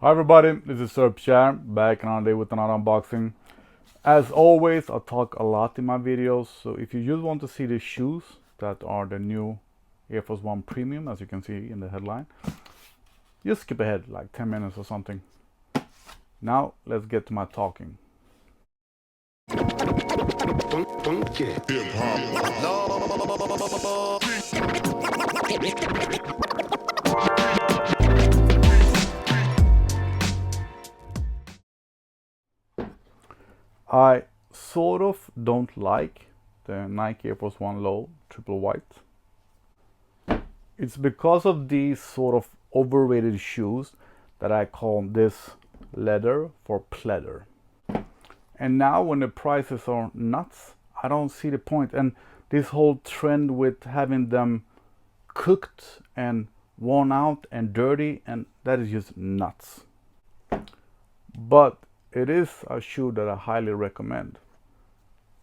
Hi everybody, this is Sir Pierre, back another day with another unboxing. As always, I talk a lot in my videos, so if you just want to see the shoes that are the new Air Force One Premium, as you can see in the headline, just skip ahead like 10 minutes or something. Now, let's get to my talking. I sort of don't like the Nike Air Force One Low triple white. It's because of these sort of overrated shoes that I call this leather for pleather. And now when the prices are nuts, I don't see the point. And this whole trend with having them cooked and worn out and dirty, and that is just nuts. But it is a shoe that I highly recommend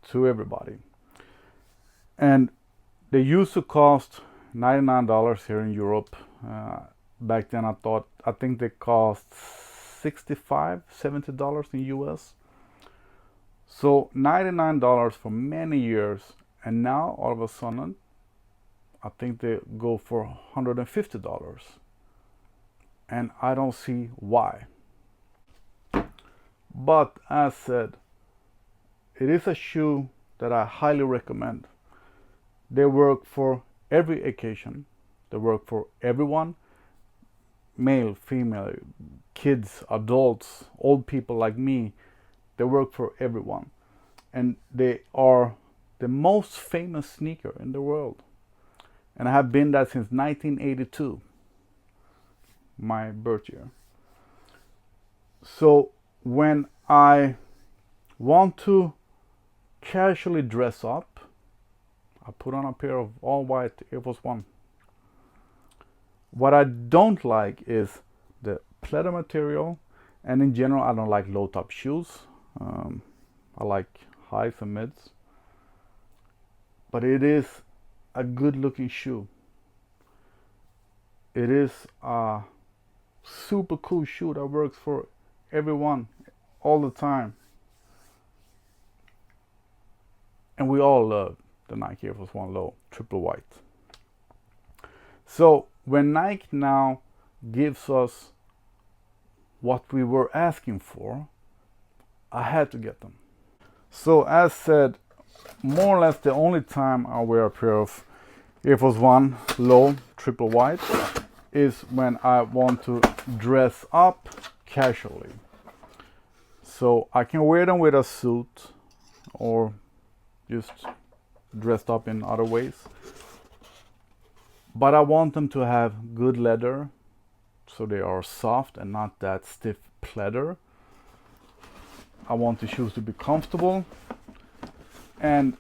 to everybody. And they used to cost $99 here in Europe. Back then I think they cost $65, $70 in US. So $99 for many years, and now all of a sudden I think they go for $150, and I don't see why. But as said, it is a shoe that I highly recommend. They work for every occasion. They work for everyone, male, female, kids, adults, old people like me. They work for everyone. And they are the most famous sneaker in the world. And I have been that since 1982, my birth year. So when I want to casually dress up, I put on a pair of all white Air Force One. What I don't like is the pleather material, and in general I don't like low top shoes. I like highs and mids, but it is a good looking shoe. It is a super cool shoe that works for everyone all the time, and we all love the Nike Air Force One Low triple white. So when Nike now gives us what we were asking for, I had to get them. So as said, more or less the only time I wear a pair of Air Force One Low triple white is when I want to dress up casually. So I can wear them with a suit or just dressed up in other ways. But I want them to have good leather, so they are soft and not that stiff pleather. I want the shoes to be comfortable, and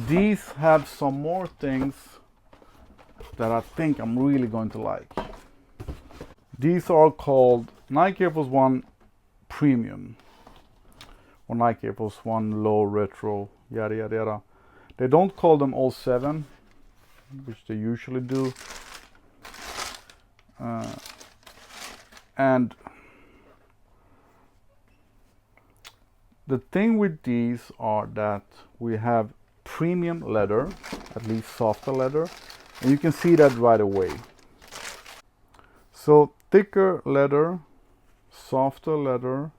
these have some more things that I think I'm really going to like. These are called Nike Air Force One Premium or Nike Air Force One Low Retro, yada yada yada. They don't call them 07, which they usually do. And the thing with these are that we have premium leather, at least softer leather, and you can see that right away. So thicker leather, softer leather,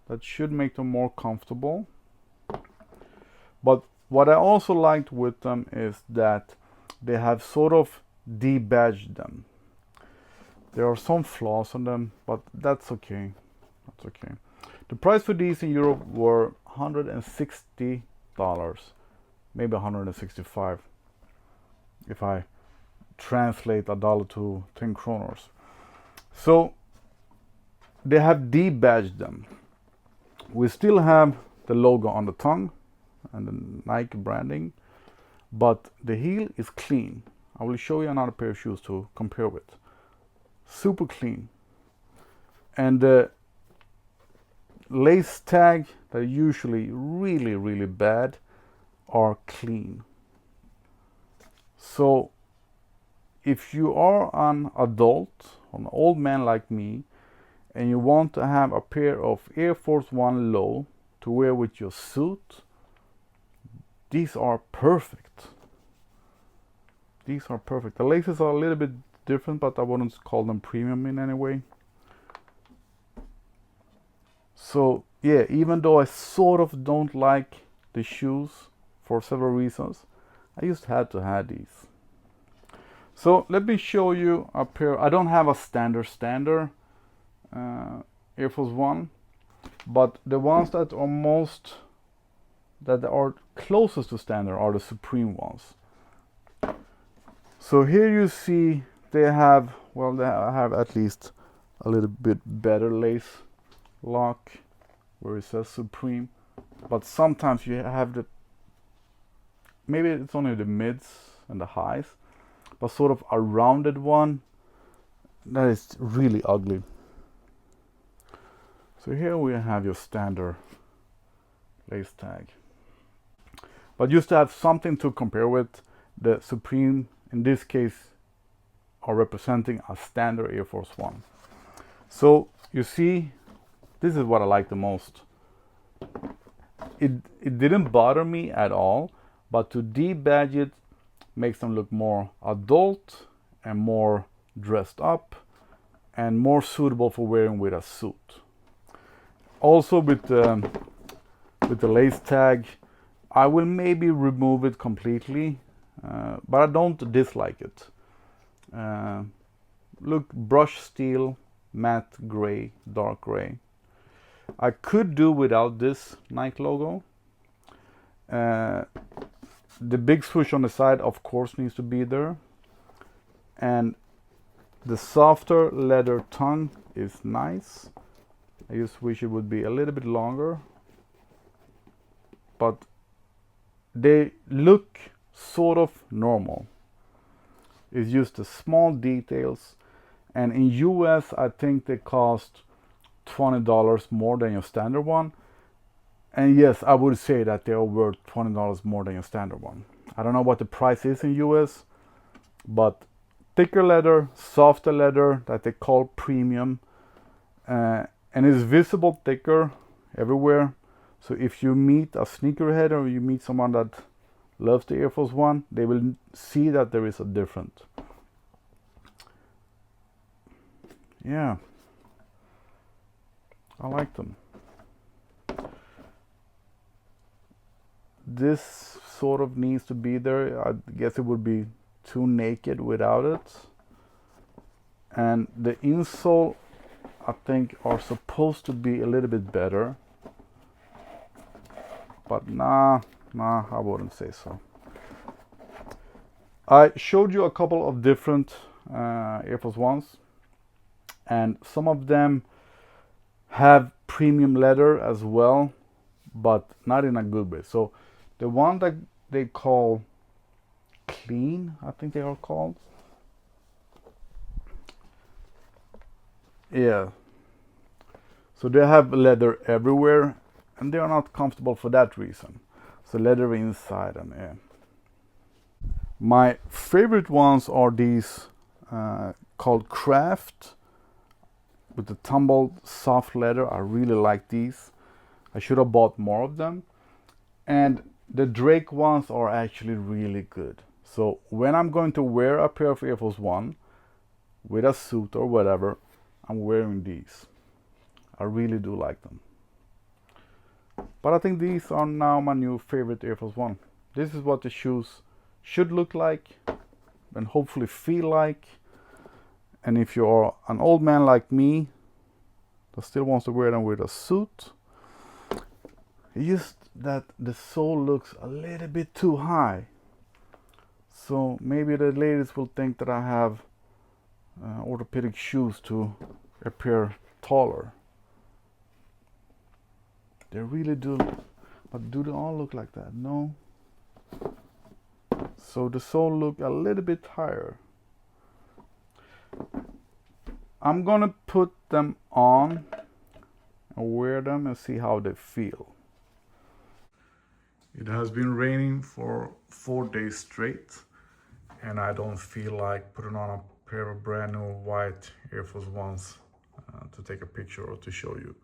that should make them more comfortable. But what I also liked with them is that they have sort of debadged them. There are some flaws on them, but that's okay. That's okay. The price for these in Europe were $160, maybe $165 if I translate a dollar to 10 kroners. So they have debadged them. We still have the logo on the tongue and the Nike branding, but the heel is clean. I will show you another pair of shoes to compare with. Super clean. And the lace tag that are usually really bad are clean. So if you are an adult, an old man like me, and you want to have a pair of Air Force One low to wear with your suit, these are perfect. These are perfect. The laces are a little bit different, but I wouldn't call them premium in any way. So yeah, even though I sort of don't like the shoes for several reasons, I just had to have these. So let me show you a pair. I don't have a standard Air Force One, but the ones that are closest to standard are the Supreme ones. So here you see they have at least a little bit better lace lock where it says Supreme, but sometimes you have maybe it's only the mids and the highs, but sort of a rounded one that is really ugly. So here we have your standard lace tag, but just to have something to compare with, the Supreme in this case are representing a standard Air Force One. So you see, this is what I like the most. It didn't bother me at all, but to debadge it makes them look more adult and more dressed up and more suitable for wearing with a suit. Also with the lace tag, I will maybe remove it completely, but I don't dislike it. Look, brush steel, matte gray, dark gray. I could do without this Nike logo. The big swoosh on the side, of course, needs to be there. And the softer leather tongue is nice. I just wish it would be a little bit longer. But they look sort of normal. It's just the small details. And in US, I think they cost $20 more than your standard one. And yes, I would say that they are worth $20 more than your standard one. I don't know what the price is in US, but thicker leather, softer leather that they call premium, and it's visible thicker everywhere. So if you meet a sneakerhead or you meet someone that loves the Air Force One, they will see that there is a difference. Yeah, I like them. This sort of needs to be there. I guess it would be too naked without it. And the insole, I think, are supposed to be a little bit better. But nah, I wouldn't say so. I showed you a couple of different Air Force Ones, and some of them have premium leather as well, but not in a good way. So the one that they call clean, I think they are called. Yeah. So they have leather everywhere, and they are not comfortable for that reason. So leather inside and yeah. My favorite ones are these called Craft with the tumbled soft leather. I really like these. I should have bought more of them. And the Drake ones are actually really good. So when I'm going to wear a pair of Air Force One with a suit or whatever, I'm wearing these. I really do like them. But I think these are now my new favorite Air Force One. This is what the shoes should look like and hopefully feel like. And if you're an old man like me that still wants to wear them with a suit, it's just that the sole looks a little bit too high. So maybe the ladies will think that I have orthopedic shoes to appear taller. They really do, but do they all look like that? No. So the sole look a little bit higher. I'm gonna put them on and wear them and see how they feel. It has been raining for 4 days straight, and I don't feel like putting on a pair of brand new white Air Force Ones to take a picture or to show you.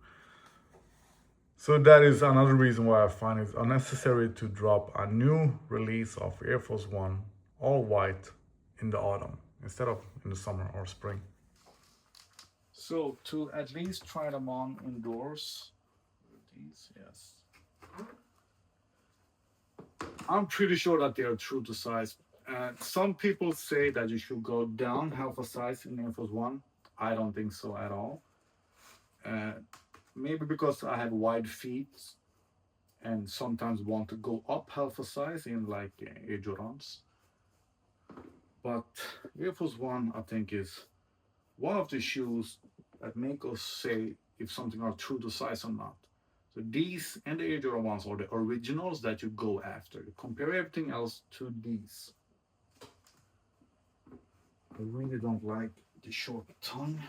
So that is another reason why I find it unnecessary to drop a new release of Air Force One all white in the autumn instead of in the summer or spring. So to at least try them on indoors, these, yes. I'm pretty sure that they are true to size. Some people say that you should go down half a size in Air Force One. I don't think so at all. Maybe because I have wide feet and sometimes want to go up half a size in like Air Jordans. But Air Force One, I think, is one of the shoes that make us say if something are true to size or not. So these and the Air Jordan ones are the originals that you go after. You compare everything else to these. I really don't like the short tongue.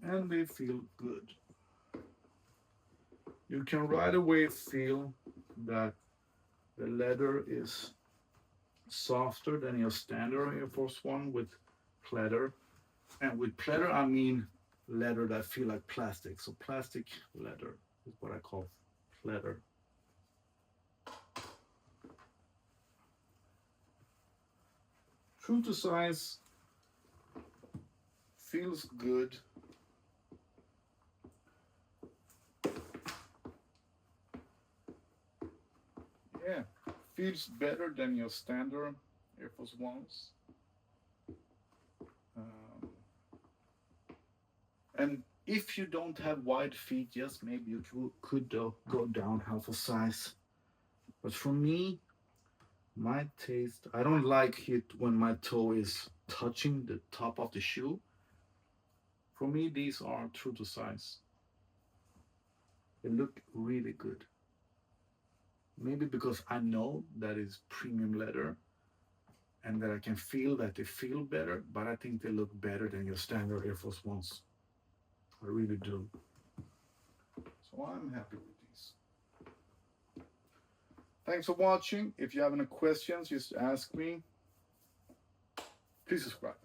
And they feel good. You can right away feel that the leather is softer than your standard Air Force One with pleather. And with pleather, I mean leather that feel like plastic. So plastic leather is what I call pleather. True to size, feels good. Yeah, feels better than your standard Air Force Ones. And if you don't have wide feet, yes, maybe you could go down half a size. But for me, my taste, I don't like it when my toe is touching the top of the shoe. For me, these are true to size. They look really good. Maybe because I know that it's premium leather and that I can feel that they feel better, but I think they look better than your standard Air Force Ones. I really do. So I'm happy with these. Thanks for watching. If you have any questions, just ask me. Please subscribe.